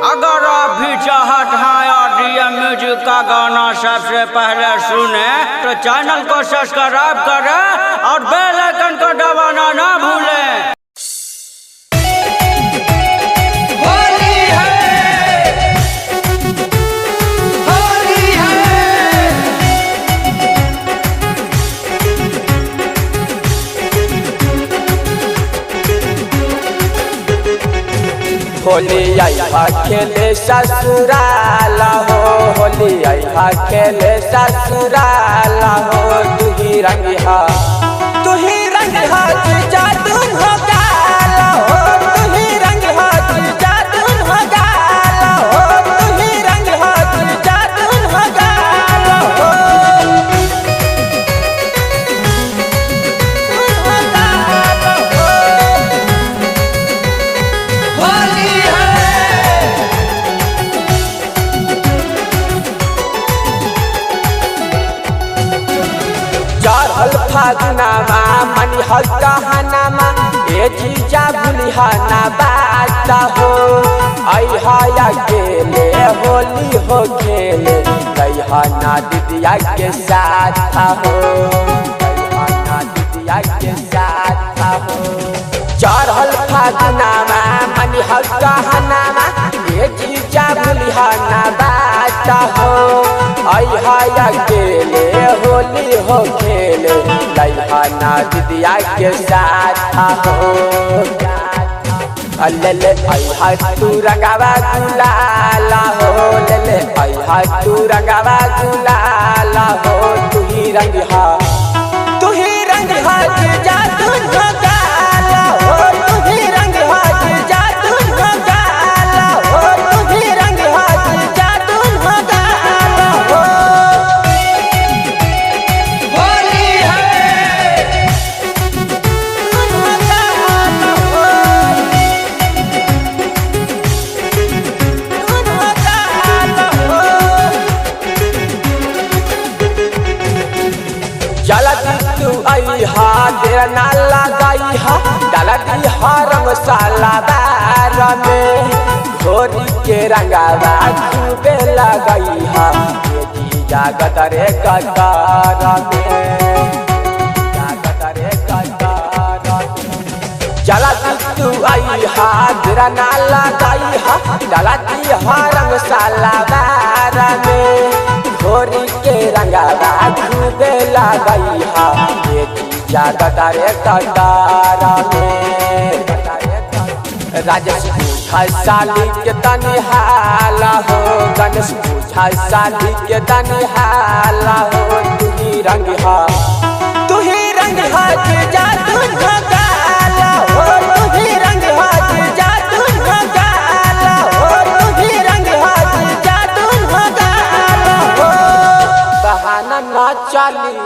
अगर आप भी चाहते हैं आरडीएम म्यूजिक का गाना सबसे पहले सुने तो चैनल को सब्सक्राइब करें और बेल आइकन को दबाना ना भूलें। होली आइहा खेले ससुराल हो, होली आइहा खेले ससुराल हो। तू ही रंगिहा जीजा तुम हो गाल हो, तू ही रंगिहा जीजा तुम हो गाल हो, तू ही रंगिहा जीजा तुम हो गाल हो। फागुनामा मनी हल्काहानामा ए जीजा भूलिहाना बात हो। आइहा अकेले होली हो खेले कहिहाना दीदिया के साथ हो, कहिहाना दीदिया के साथ हो। चढ़ल फागुनामा मनी हल्काहानामा ए जीजा भूलिहाना बात हो। आइहा अकेले होली हो खेले कहिहाना दीदिया के साथ हो। ले आइहा तू रंगावा गुलाल हो, ले आइहा तू रंगावा गुलाल हो। तू ही रंगिहा जीजा तुम हो गाल हो, तू ही रंगिहा जीजा तुम हो गाल हो, तू ही रंगिहा जीजा तुम हो गाल हो। जल्दी तू आइहा तेरा नाला गाइहा, डाला दीहा रंग साला बार में। घोरी के रंगावा खूबे लगाइहा ये जीजा गदरे गदार में, गदरे गदार में। जल्दी तू आइहा तेरा नाला गाइहा, डाला दीहा रंग साला बार में। घोरी के रंगावा खूबे लगाइहा ये जीजा गदरे गदार में। राजेश पूछा साली के तनी हाल हो, गणेश पूछा साली के तनी हाल हो। तू ही रंगिहा जीजा तुम हो गाल हो, तू ही रंगिहा जीजा तुम हो गाल हो, तू ही रंगिहा जीजा तुम हो गाल हो। बहाना ना चली।